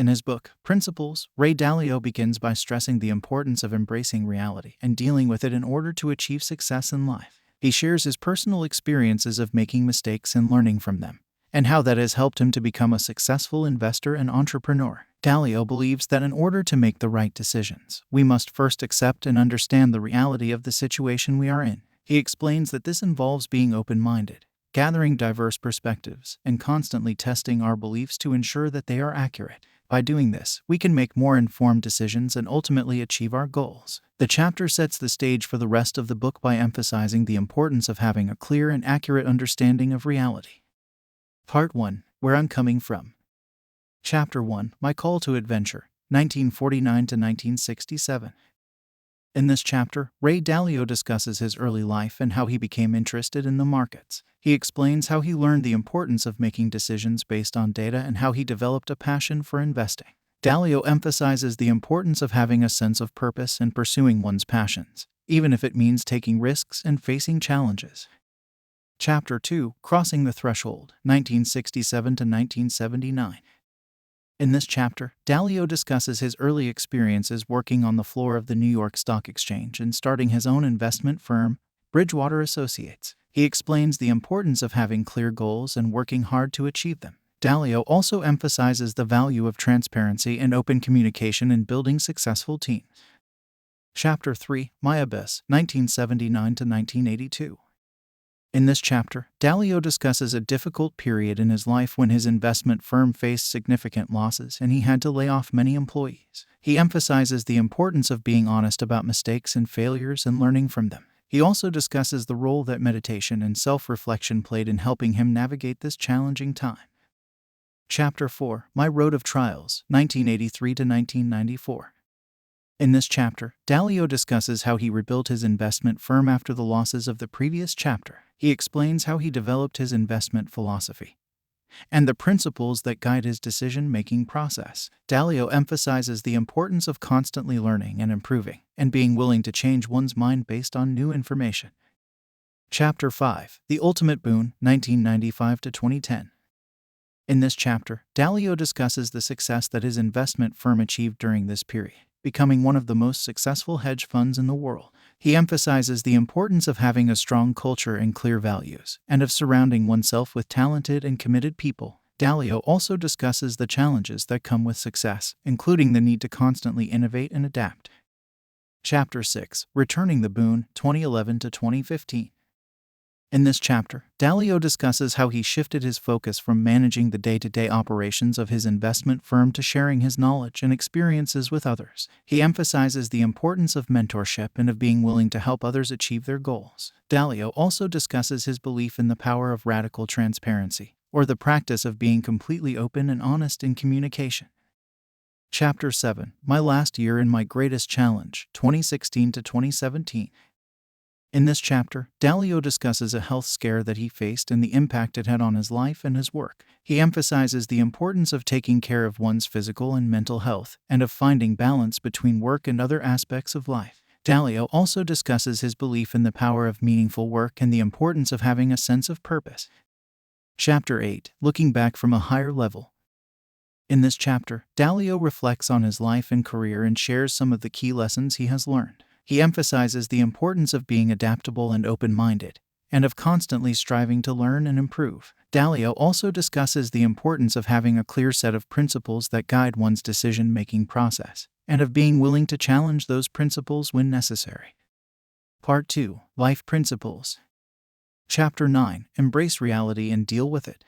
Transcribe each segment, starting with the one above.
In his book, Principles, Ray Dalio begins by stressing the importance of embracing reality and dealing with it in order to achieve success in life. He shares his personal experiences of making mistakes and learning from them, and how that has helped him to become a successful investor and entrepreneur. Dalio believes that in order to make the right decisions, we must first accept and understand the reality of the situation we are in. He explains that this involves being open-minded, gathering diverse perspectives, and constantly testing our beliefs to ensure that they are accurate. By doing this, we can make more informed decisions and ultimately achieve our goals. The chapter sets the stage for the rest of the book by emphasizing the importance of having a clear and accurate understanding of reality. Part 1. Where I'm Coming From. Chapter 1. My Call to Adventure, 1949 to 1967. In this chapter, Ray Dalio discusses his early life and how he became interested in the markets. He explains how he learned the importance of making decisions based on data and how he developed a passion for investing. Dalio emphasizes the importance of having a sense of purpose and pursuing one's passions, even if it means taking risks and facing challenges. Chapter 2. Crossing the Threshold, 1967 to 1979. In this chapter, Dalio discusses his early experiences working on the floor of the New York Stock Exchange and starting his own investment firm, Bridgewater Associates. He explains the importance of having clear goals and working hard to achieve them. Dalio also emphasizes the value of transparency and open communication in building successful teams. Chapter 3. My Abyss, 1979 to 1982. In this chapter, Dalio discusses a difficult period in his life when his investment firm faced significant losses and he had to lay off many employees. He emphasizes the importance of being honest about mistakes and failures and learning from them. He also discusses the role that meditation and self-reflection played in helping him navigate this challenging time. Chapter 4. My Road of Trials, 1983 to 1994. In this chapter, Dalio discusses how he rebuilt his investment firm after the losses of the previous chapter. He explains how he developed his investment philosophy and the principles that guide his decision-making process. Dalio emphasizes the importance of constantly learning and improving, and being willing to change one's mind based on new information. Chapter 5. The Ultimate Boon, 1995 to 2010. In this chapter, Dalio discusses the success that his investment firm achieved during this period, becoming one of the most successful hedge funds in the world. He emphasizes the importance of having a strong culture and clear values, and of surrounding oneself with talented and committed people. Dalio also discusses the challenges that come with success, including the need to constantly innovate and adapt. Chapter 6. Returning the Boon, 2011 to 2015. In this chapter, Dalio discusses how he shifted his focus from managing the day-to-day operations of his investment firm to sharing his knowledge and experiences with others. He emphasizes the importance of mentorship and of being willing to help others achieve their goals. Dalio also discusses his belief in the power of radical transparency, or the practice of being completely open and honest in communication. Chapter 7. My Last Year and My Greatest Challenge, 2016 to 2017. In this chapter, Dalio discusses a health scare that he faced and the impact it had on his life and his work. He emphasizes the importance of taking care of one's physical and mental health, and of finding balance between work and other aspects of life. Dalio also discusses his belief in the power of meaningful work and the importance of having a sense of purpose. Chapter 8. Looking Back from a Higher Level. In this chapter, Dalio reflects on his life and career and shares some of the key lessons he has learned. He emphasizes the importance of being adaptable and open-minded, and of constantly striving to learn and improve. Dalio also discusses the importance of having a clear set of principles that guide one's decision-making process, and of being willing to challenge those principles when necessary. Part 2. Life Principles. Chapter 9. Embrace Reality and Deal with It.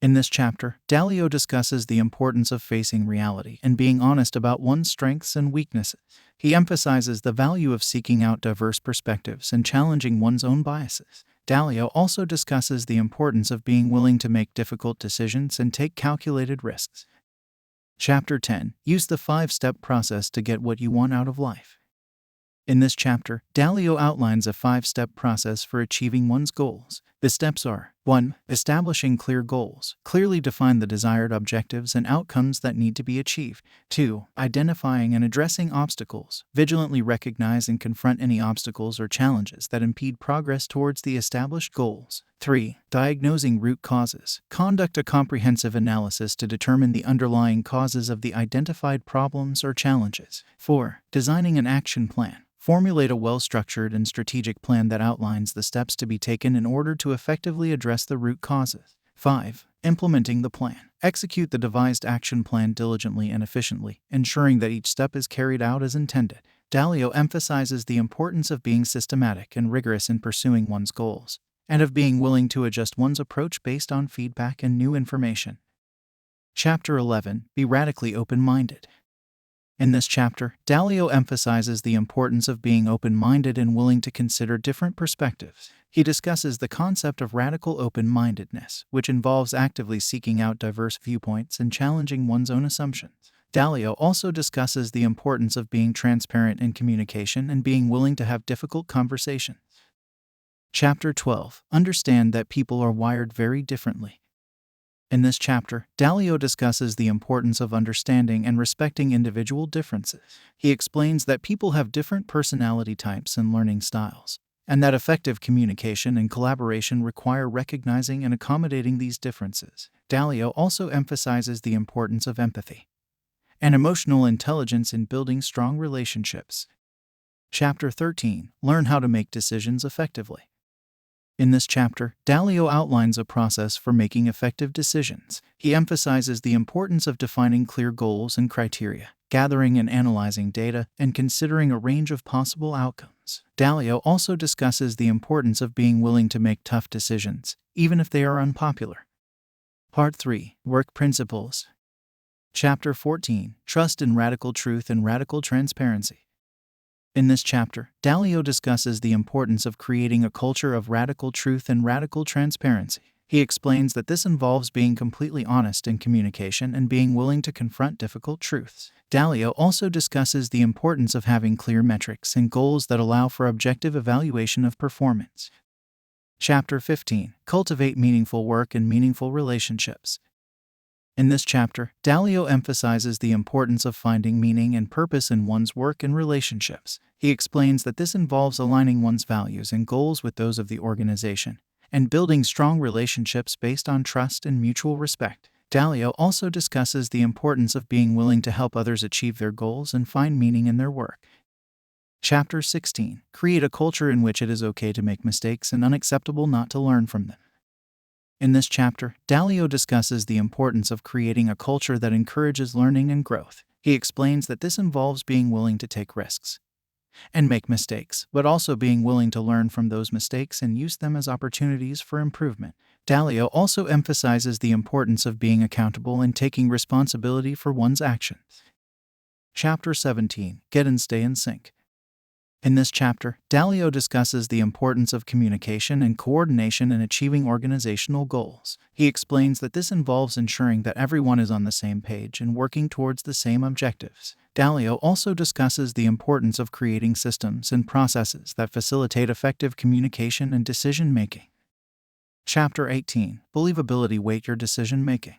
In this chapter, Dalio discusses the importance of facing reality and being honest about one's strengths and weaknesses. He emphasizes the value of seeking out diverse perspectives and challenging one's own biases. Dalio also discusses the importance of being willing to make difficult decisions and take calculated risks. Chapter 10. Use the 5-step process to get what you want out of life. In this chapter, Dalio outlines a 5-step process for achieving one's goals. The steps are: 1. Establishing clear goals. Clearly define the desired objectives and outcomes that need to be achieved. 2. Identifying and addressing obstacles. Vigilantly recognize and confront any obstacles or challenges that impede progress towards the established goals. 3. Diagnosing root causes. Conduct a comprehensive analysis to determine the underlying causes of the identified problems or challenges. 4. Designing an action plan. Formulate a well-structured and strategic plan that outlines the steps to be taken in order to effectively address the root causes. 5. Implementing the plan. Execute the devised action plan diligently and efficiently, ensuring that each step is carried out as intended. Dalio emphasizes the importance of being systematic and rigorous in pursuing one's goals, and of being willing to adjust one's approach based on feedback and new information. Chapter 11. Be radically open-minded. In this chapter, Dalio emphasizes the importance of being open-minded and willing to consider different perspectives. He discusses the concept of radical open-mindedness, which involves actively seeking out diverse viewpoints and challenging one's own assumptions. Dalio also discusses the importance of being transparent in communication and being willing to have difficult conversations. Chapter 12. Understand that people are wired very differently. In this chapter, Dalio discusses the importance of understanding and respecting individual differences. He explains that people have different personality types and learning styles, and that effective communication and collaboration require recognizing and accommodating these differences. Dalio also emphasizes the importance of empathy and emotional intelligence in building strong relationships. Chapter 13. Learn how to make decisions effectively. In this chapter, Dalio outlines a process for making effective decisions. He emphasizes the importance of defining clear goals and criteria, gathering and analyzing data, and considering a range of possible outcomes. Dalio also discusses the importance of being willing to make tough decisions, even if they are unpopular. Part 3. Work Principles. Chapter 14. Trust in Radical Truth and Radical Transparency. In this chapter, Dalio discusses the importance of creating a culture of radical truth and radical transparency. He explains that this involves being completely honest in communication and being willing to confront difficult truths. Dalio also discusses the importance of having clear metrics and goals that allow for objective evaluation of performance. Chapter 15. Cultivate meaningful work and meaningful relationships. In this chapter, Dalio emphasizes the importance of finding meaning and purpose in one's work and relationships. He explains that this involves aligning one's values and goals with those of the organization, and building strong relationships based on trust and mutual respect. Dalio also discusses the importance of being willing to help others achieve their goals and find meaning in their work. Chapter 16. Create a culture in which it is okay to make mistakes and unacceptable not to learn from them. In this chapter, Dalio discusses the importance of creating a culture that encourages learning and growth. He explains that this involves being willing to take risks and make mistakes, but also being willing to learn from those mistakes and use them as opportunities for improvement. Dalio also emphasizes the importance of being accountable and taking responsibility for one's actions. Chapter 17. Get and Stay in Sync. In this chapter, Dalio discusses the importance of communication and coordination in achieving organizational goals. He explains that this involves ensuring that everyone is on the same page and working towards the same objectives. Dalio also discusses the importance of creating systems and processes that facilitate effective communication and decision-making. Chapter 18. Believability. Weight your decision-making.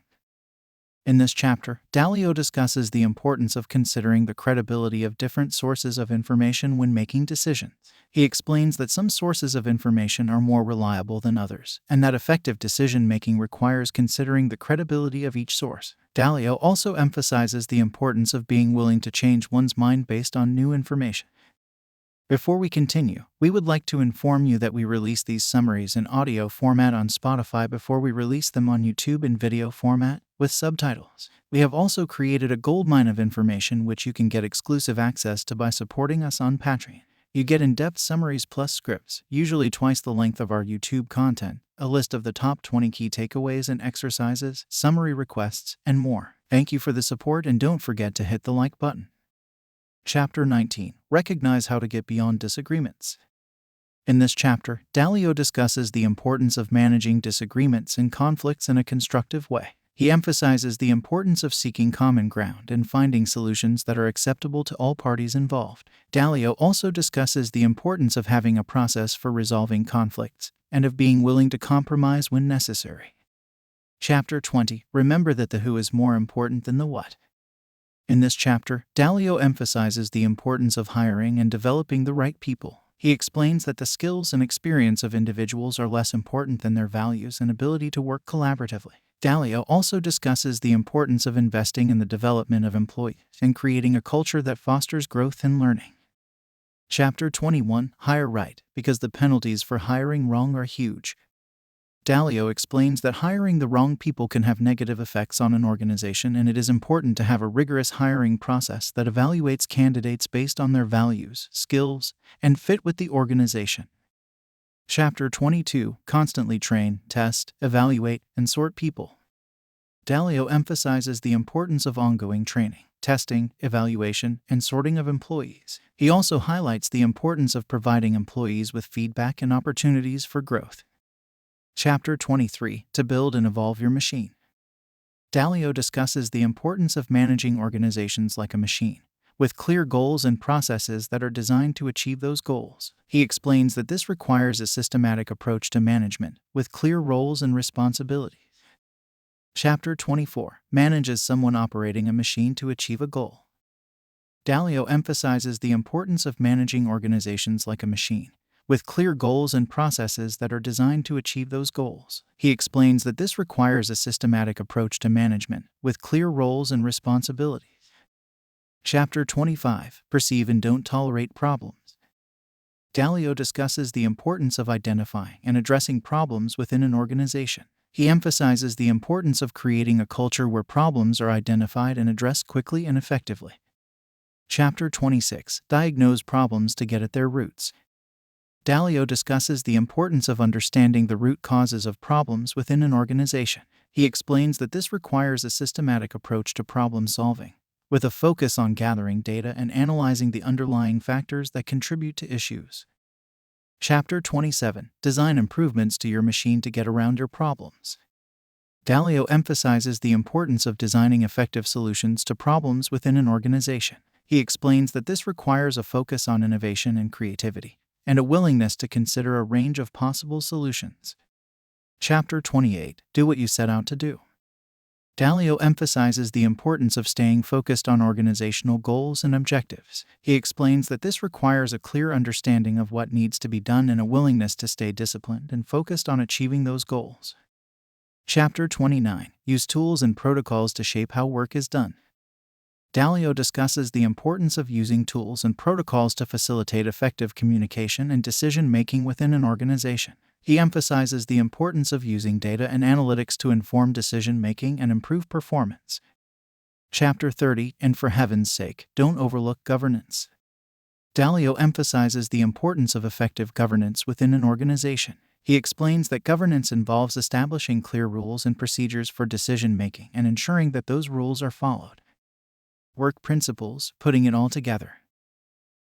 In this chapter, Dalio discusses the importance of considering the credibility of different sources of information when making decisions. He explains that some sources of information are more reliable than others, and that effective decision-making requires considering the credibility of each source. Dalio also emphasizes the importance of being willing to change one's mind based on new information. Before we continue, we would like to inform you that we release these summaries in audio format on Spotify before we release them on YouTube in video format with subtitles. We have also created a goldmine of information which you can get exclusive access to by supporting us on Patreon. You get in-depth summaries plus scripts, usually twice the length of our YouTube content, a list of the top 20 key takeaways and exercises, summary requests, and more. Thank you for the support and don't forget to hit the like button. Chapter 19. Recognize how to get beyond disagreements. In this chapter, Dalio discusses the importance of managing disagreements and conflicts in a constructive way. He emphasizes the importance of seeking common ground and finding solutions that are acceptable to all parties involved. Dalio also discusses the importance of having a process for resolving conflicts, and of being willing to compromise when necessary. Chapter 20. Remember that the who is more important than the what. In this chapter, Dalio emphasizes the importance of hiring and developing the right people. He explains that the skills and experience of individuals are less important than their values and ability to work collaboratively. Dalio also discusses the importance of investing in the development of employees and creating a culture that fosters growth and learning. Chapter 21. Hire right, because the penalties for hiring wrong are huge. Dalio explains that hiring the wrong people can have negative effects on an organization, and it is important to have a rigorous hiring process that evaluates candidates based on their values, skills, and fit with the organization. Chapter 22. Constantly train, test, evaluate, and sort people. Dalio emphasizes the importance of ongoing training, testing, evaluation, and sorting of employees. He also highlights the importance of providing employees with feedback and opportunities for growth. Chapter 23. To build and evolve your machine. Dalio discusses the importance of managing organizations like a machine, with clear goals and processes that are designed to achieve those goals. He explains that this requires a systematic approach to management, with clear roles and responsibilities. Chapter 24. Manage as someone operating a machine to achieve a goal. Dalio emphasizes the importance of managing organizations like a machine, with clear goals and processes that are designed to achieve those goals. He explains that this requires a systematic approach to management, with clear roles and responsibilities. Chapter 25. Perceive and don't tolerate problems. Dalio discusses the importance of identifying and addressing problems within an organization. He emphasizes the importance of creating a culture where problems are identified and addressed quickly and effectively. Chapter 26. Diagnose problems to get at their roots. Dalio discusses the importance of understanding the root causes of problems within an organization. He explains that this requires a systematic approach to problem solving, with a focus on gathering data and analyzing the underlying factors that contribute to issues. Chapter 27. Design improvements to your machine to get around your problems. Dalio emphasizes the importance of designing effective solutions to problems within an organization. He explains that this requires a focus on innovation and creativity, and a willingness to consider a range of possible solutions. Chapter 28. Do what you set out to do. Dalio emphasizes the importance of staying focused on organizational goals and objectives. He explains that this requires a clear understanding of what needs to be done and a willingness to stay disciplined and focused on achieving those goals. Chapter 29. Use tools and protocols to shape how work is done. Dalio discusses the importance of using tools and protocols to facilitate effective communication and decision-making within an organization. He emphasizes the importance of using data and analytics to inform decision-making and improve performance. Chapter 30. And for heaven's sake, don't overlook governance. Dalio emphasizes the importance of effective governance within an organization. He explains that governance involves establishing clear rules and procedures for decision-making and ensuring that those rules are followed. Work principles, putting it all together.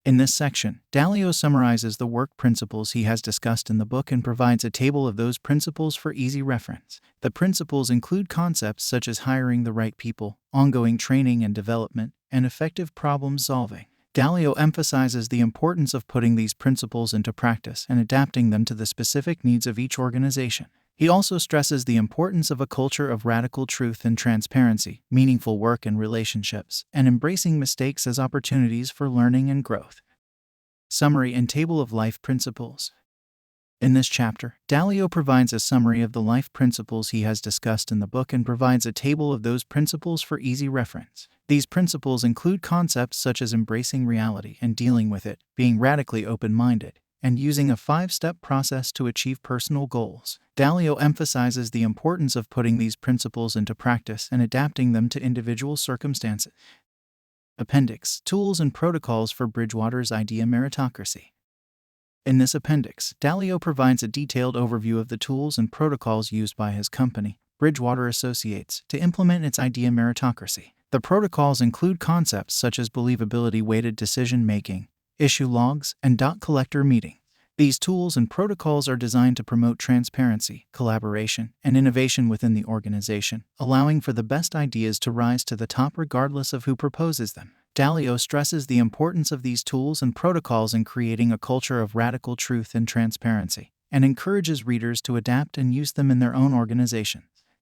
In this section, Dalio summarizes the work principles he has discussed in the book and provides a table of those principles for easy reference. The principles include concepts such as hiring the right people, ongoing training and development, and effective problem solving. Dalio emphasizes the importance of putting these principles into practice and adapting them to the specific needs of each organization. He also stresses the importance of a culture of radical truth and transparency, meaningful work and relationships, and embracing mistakes as opportunities for learning and growth. Summary and Table of Life Principles. In this chapter, Dalio provides a summary of the life principles he has discussed in the book and provides a table of those principles for easy reference. These principles include concepts such as embracing reality and dealing with it, being radically open-minded, and using a 5-step process to achieve personal goals. Dalio emphasizes the importance of putting these principles into practice and adapting them to individual circumstances. Appendix: Tools and Protocols for Bridgewater's Idea Meritocracy. In this appendix, Dalio provides a detailed overview of the tools and protocols used by his company, Bridgewater Associates, to implement its idea meritocracy. The protocols include concepts such as believability-weighted decision-making, issue logs, and dot collector meeting. These tools and protocols are designed to promote transparency, collaboration, and innovation within the organization, allowing for the best ideas to rise to the top regardless of who proposes them. Dalio stresses the importance of these tools and protocols in creating a culture of radical truth and transparency, and encourages readers to adapt and use them in their own organization.